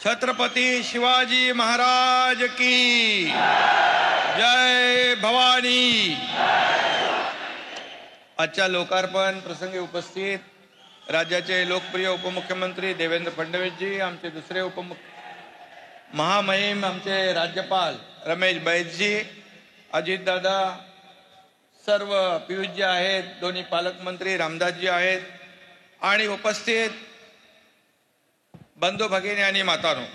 छत्रपती शिवाजी महाराज की जय भवानी। आजच्या लोकार्पण प्रसंगी उपस्थित राज्याचे लोकप्रिय उपमुख्यमंत्री देवेंद्र फडणवीसजी, आमचे दुसरे महामहिम आमचे राज्यपाल रमेश बैसजी, अजितदादा, सर्व पियुषजी आहेत, दोन्ही पालकमंत्री रामदासजी आहेत आणि उपस्थित बंधू भगिनी आणि मातांनो,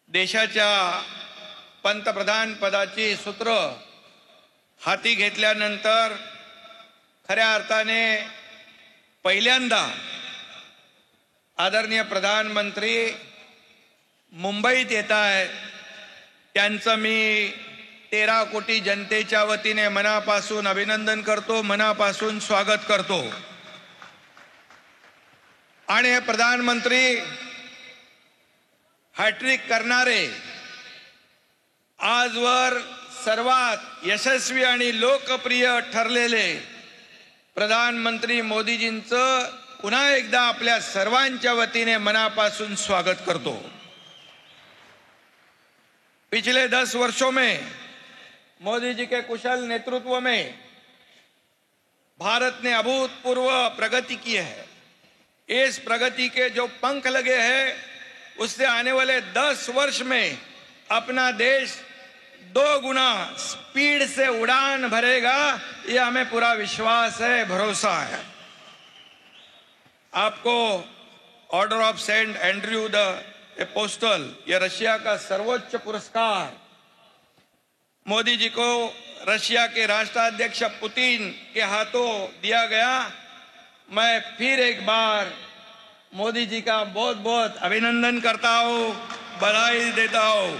देशाच्या पंतप्रधान पदाची सूत्र हाती घेतल्यानंतर खऱ्या अर्थाने पहिल्यांदा आदरणीय प्रधानमंत्री मुंबईत येत आहेत। त्यांचं मी 13 कोटी जनतेच्या वतीने मनापासून अभिनंदन करतो, मनापासून स्वागत करतो। आणि हे प्रधानमंत्री हॅट्रिक करणारे आजवर सर्वात यशस्वी आणि लोकप्रिय ठरलेले प्रधानमंत्री मोदीजींचं पुन्हा एकदा आपल्या सर्वांच्या वतीने मनापासून स्वागत करतो। पिछले 10 वर्षों में मोदी जी के कुशल नेतृत्व में भारत ने अभूतपूर्व प्रगति की है। इस प्रगति के जो पंख लगे हैं उससे आने वाले 10 वर्ष में अपना देश 2 गुना स्पीड से उड़ान भरेगा, ये हमें पूरा विश्वास है, भरोसा है। आपको order of Saint Andrew the apostle, ये रशिया का सर्वोच्च पुरस्कार मोदी जी को रशिया के राष्ट्राध्यक्ष पुतिन के हाथों दिया गया। मैं फिर एक बार मोदी जी का बहुत बहुत अभिनंदन करता हूँ, बधाई देता हूँ।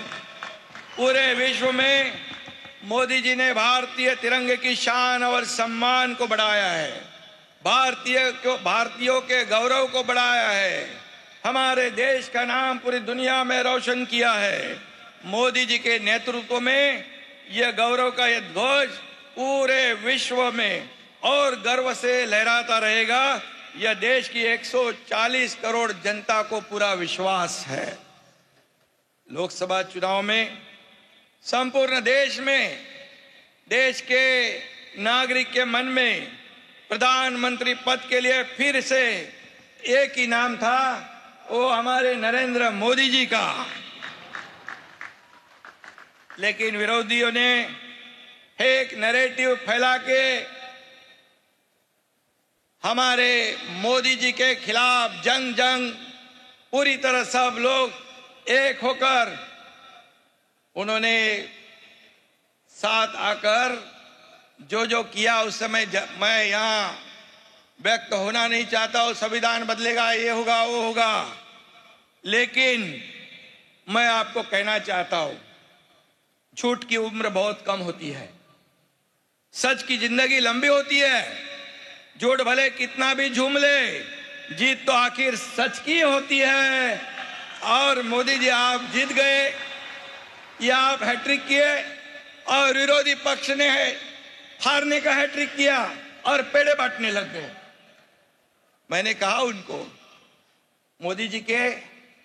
पूरे विश्व में मोदी जी ने भारतीय तिरंगे की शान और सम्मान को बढ़ाया है, भारतीयों के गौरव को बढ़ाया है, हमारे देश का नाम पूरी दुनिया में रोशन किया है। मोदी जी के नेतृत्व में यह गौरव का यह ध्वज पूरे विश्व में और गर्व से लहराता रहेगा। यह देश की 140 करोड़ जनता को पूरा विश्वास है। लोकसभा चुनाव में संपूर्ण देश में देश के नागरिक के मन में प्रधानमंत्री पद के लिए फिर से एक ही नाम था, वो हमारे नरेंद्र मोदी जी का। लेकिन विरोधियों ने एक नैरेटिव फैला के हमारे मोदी जी के खिलाफ जंग पूरी तरह सब लोग एक होकर उन्होंने साथ आकर जो किया उस समय मैं यहाँ व्यक्त होना नहीं चाहता हूँ। संविधान बदलेगा, ये होगा, वो होगा, लेकिन मैं आपको कहना चाहता हूँ, झूठ की उम्र बहुत कम होती है, सच की जिंदगी लंबी होती है। झूठ भले कितना भी झूम ले, जीत तो आखिर सच की होती है। और मोदी जी आप जीत गए, या आप हैट्रिक किए और विरोधी पक्ष ने हारने का हैट्रिक किया और पेड़े बांटने लग गए। मैंने कहा उनको, मोदी जी के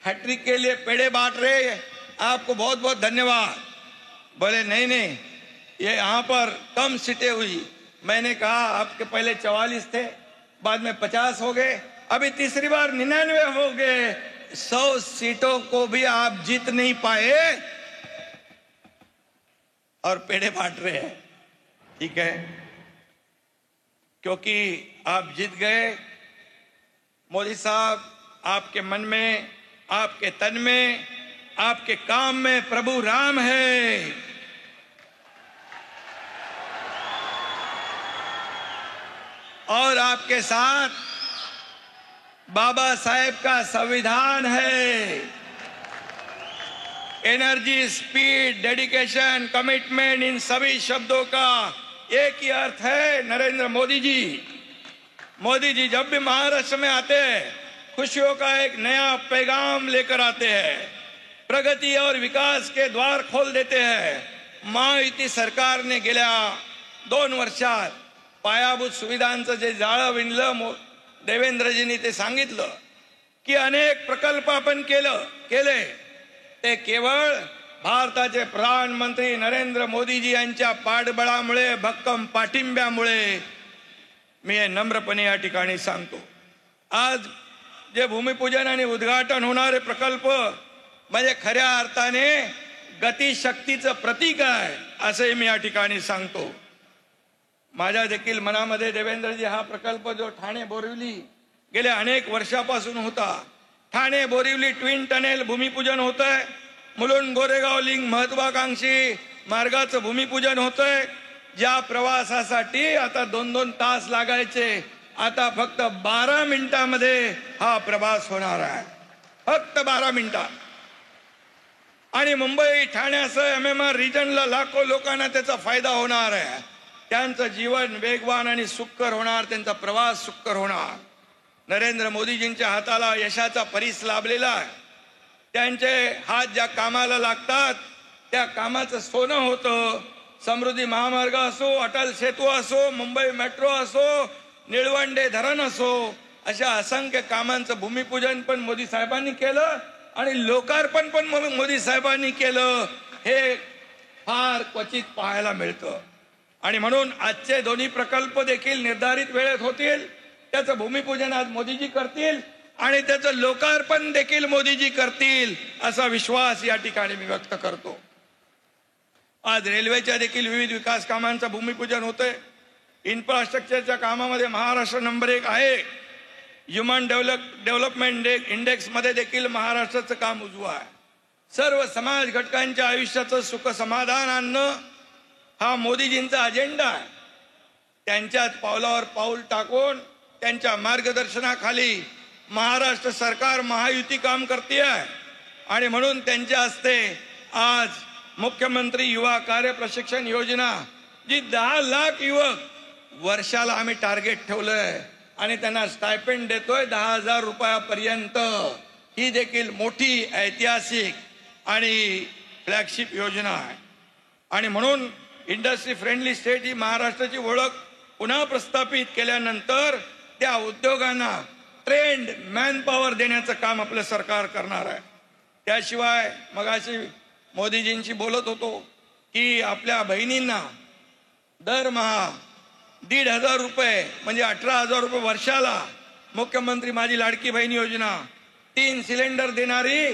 हैट्रिक के लिए पेड़े बांट रहे, आपको बहुत बहुत धन्यवाद। बोले नहीं, ये यहाँ पर कम सीटें हुई। मैंने कहा आपके पहले 44 थे, बाद में 50 हो गए, अभी तीसरी बार 99 हो गए। 100 सीटों को भी आप जीत नहीं पाए और पेड़े बांट रहे हैं। ठीक है, क्योंकि आप जीत गए। मोदी साहब, आपके मन में, आपके तन में, आपके काम में प्रभु राम है। और आपके साथ बाबा साहेब का संविधान है। Energy, speed, dedication, commitment, in सभी शब्दों का एक ही अर्थ है, नरेंद्र मोदी जी। मोदी जी जब भी महाराष्ट्र में आते हैं, खुशियों का एक नया पैगाम लेकर आते हैं, प्रगति और विकास के द्वार खोल देते हैं। महायुती सरकारने गेल्या 2 वर्षात पायाभूत सुविधांचं जे जाळं विणलं देवेंद्रजींनी ते सांगितलं, की अनेक प्रकल्प आपण केले ते केवळ भारताचे प्रधानमंत्री नरेंद्र मोदीजी यांच्या पाठबळामुळे, भक्कम पाठिंब्यामुळे मी हे नम्रपणे या ठिकाणी सांगतो. आज जे भूमिपूजन आणि उद्घाटन होणारे प्रकल्प म्हणजे खऱ्या अर्थाने गतिशक्तीचं प्रतीक आहे असे मी या ठिकाणी सांगतो. माझ्या देखील मनामध्ये देवेंद्रजी हा प्रकल्प जो ठाणे बोरिवली गेल्या अनेक वर्षापासून होता, ठाणे बोरिवली ट्विन टनेल भूमिपूजन होतंय, मुलुंड गोरेगाव लिंक महत्वाकांक्षी मार्गाचं भूमिपूजन होतंय. ज्या प्रवासासाठी आता 2-2 तास लागायचे आता फक्त 12 मिनिटांमध्ये हा प्रवास होणार आहे, फक्त 12 मिनिटात. आणि मुंबई ठाण्यासह MMR रिजनला लाखो लोकांना त्याचा फायदा होणार आहे. त्यांचं जीवन वेगवान आणि सुखकर होणार, त्यांचा प्रवास सुखकर होणार. नरेंद्र मोदीजींच्या हाताला यशाचा परीस लाभलेला आहे. त्यांचे हात ज्या कामाला लागतात त्या कामाचं सोनं होतं. समृद्धी महामार्ग असो, अटल सेतू असो, मुंबई मेट्रो असो, निळवंडे धरण असो, अशा असंख्य कामांचं भूमिपूजन पण मोदी साहेबांनी केलं आणि लोकार्पण पण मोदी साहेबांनी केलं. हे फार क्वचित पाहायला मिळतं. आणि म्हणून आजचे दोन्ही प्रकल्प देखील निर्धारित वेळेत होतील. त्याचं भूमिपूजन आज मोदीजी करतील आणि त्याचं लोकार्पण देखील मोदीजी करतील असा विश्वास या ठिकाणी मी व्यक्त करतो. आज रेल्वेच्या देखील विविध विकास कामांचं भूमिपूजन होतंय. इन्फ्रास्ट्रक्चरच्या कामामध्ये महाराष्ट्र नंबर 1 आहे. ह्युमन डेव्हलपमेंट इंडेक्स मध्ये देखील महाराष्ट्राचं काम उजवं आहे. सर्व समाज घटकांच्या आयुष्याचं सुख समाधान आणणं हा मोदीजींचा अजेंडा आहे. त्यांच्याच पावलावर पाऊल टाकून त्यांच्या मार्गदर्शनाखाली महाराष्ट्र सरकार महायुती काम करते आहे. आणि म्हणून त्यांच्या हस्ते आज मुख्यमंत्री युवा कार्य प्रशिक्षण योजना, जी 10 लाख युवक वर्षाला आम्ही टार्गेट ठेवलंय आणि त्यांना स्टायपेंड देतोय 10,000 रुपयापर्यंत. ही देखील मोठी ऐतिहासिक आणि फ्लॅगशिप योजना आहे. आणि म्हणून इंडस्ट्री फ्रेंडली स्टेट ही महाराष्ट्राची ओळख पुन्हा प्रस्थापित केल्यानंतर त्या उद्योगांना ट्रेंड मॅनपॉवर देण्याचं काम आपलं सरकार करणार आहे. त्याशिवाय मगाशी मोदीजींशी बोलत होतो की आपल्या बहिणींना दरमहा 1,500 रुपये म्हणजे 18,000 रुपये वर्षाला मुख्यमंत्री माझी लाडकी बहीण योजना, 3 सिलेंडर देणारी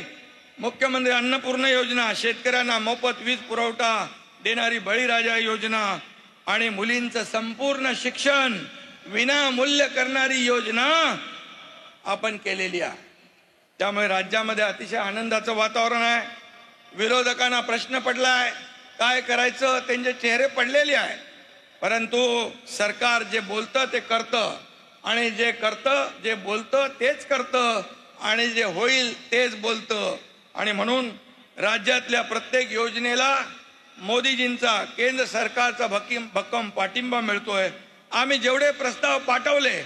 मुख्यमंत्री अन्नपूर्णा योजना, शेतकऱ्यांना मोफत वीज पुरवठा देणारी बळीराजा योजना आणि मुलींचं संपूर्ण शिक्षण विनामूल्य करणारी योजना आपण केलेली आहे. त्यामुळे राज्यामध्ये अतिशय आनंदाचं वातावरण आहे. विरोधकांना प्रश्न पडलाय काय करायचं, त्यांचे चेहरे पडलेले आहेत. परंतु सरकार जे बोलतं ते करतं आणि जे करतं, जे बोलतं तेच करतं आणि जे होईल तेच बोलतं. आणि म्हणून राज्यातल्या प्रत्येक योजनेला मोदीजींचा, केंद्र सरकारचा भक्कम पाठिंबा मिळतोय. आम्ही जेवढे प्रस्ताव पाठवले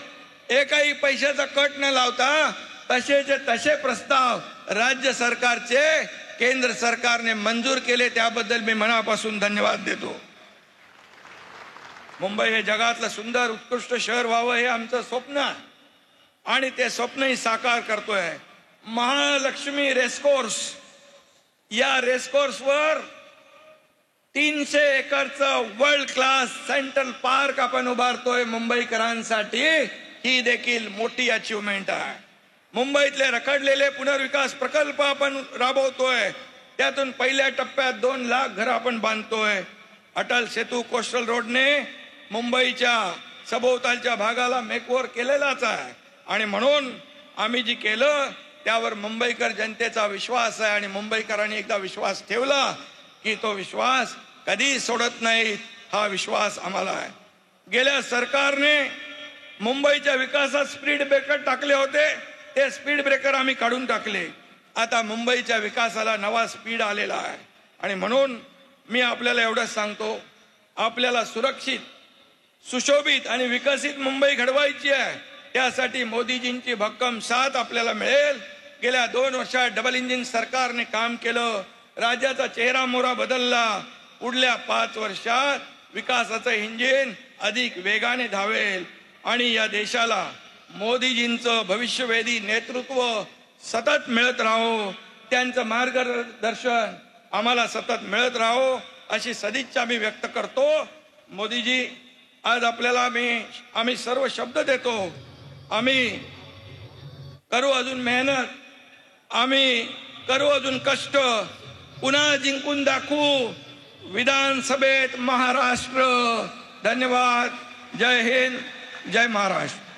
एकही पैशाचा कट न लावता तसेचे तसे प्रस्ताव राज्य सरकारचे केंद्र सरकारने मंजूर केले. त्याबद्दल मी मनापासून धन्यवाद देतो. मुंबई हे जगातलं सुंदर उत्कृष्ट शहर व्हावं हे आमचं स्वप्न आहे आणि ते स्वप्नही साकार करतोय. महालक्ष्मी रेसकोर्स, या रेसकोर्सवर 300 एकरचं वर्ल्ड क्लास सेंट्रल पार्क आपण उभारतोय मुंबईकरांसाठी. ही देखील मोठी अचीवमेंट आहे. मुंबईतले रखडलेले पुनर्विकास प्रकल्प आपण राबवतोय. त्यातून पहिल्या टप्प्यात 2 लाख घरं आपण बांधतोय. अटल सेतू कोस्टल रोडने मुंबईच्या सभोवतालच्या भागाला मेकओव्हर केलेलाच आहे. आणि म्हणून आम्ही जी केलं त्यावर मुंबईकर जनतेचा विश्वास आहे आणि मुंबईकरांनी एकदा विश्वास ठेवला की तो विश्वास कधी सोडत नाही. हा विश्वास आम्हाला आहे. गेल्या सरकारने मुंबईच्या विकासात स्पीड ब्रेकर टाकले होते, ते स्पीड ब्रेकर आम्ही काढून टाकले. आता मुंबईच्या विकासाला नवा स्पीड आलेला आहे. आणि म्हणून मी आपल्याला एवढंच सांगतो, आपल्याला सुरक्षित, सुशोभित आणि विकसित मुंबई घडवायची आहे. त्यासाठी मोदीजींची भक्कम साथ आपल्याला मिळेल. गेल्या 2 वर्षात डबल इंजिन सरकारने काम केलं. राज्याचा चेहरा मोहरा बदलला. पुढल्या 5 वर्षात विकासाचं इंजिन अधिक वेगाने धावेल आणि या देशाला मोदीजींचं भविष्यवेधी नेतृत्व सतत मिळत राहो, त्यांचं मार्गदर्शन आम्हाला सतत मिळत राहो अशी सदिच्छा मी व्यक्त करतो. मोदीजी, आज आपल्याला आम्ही सर्व शब्द देतो. आम्ही करू अजून मेहनत, आम्ही करू अजून कष्ट, पुन्हा जिंकून दाखवू विधानसभेत महाराष्ट्र. धन्यवाद. जय हिंद, जय महाराष्ट्र.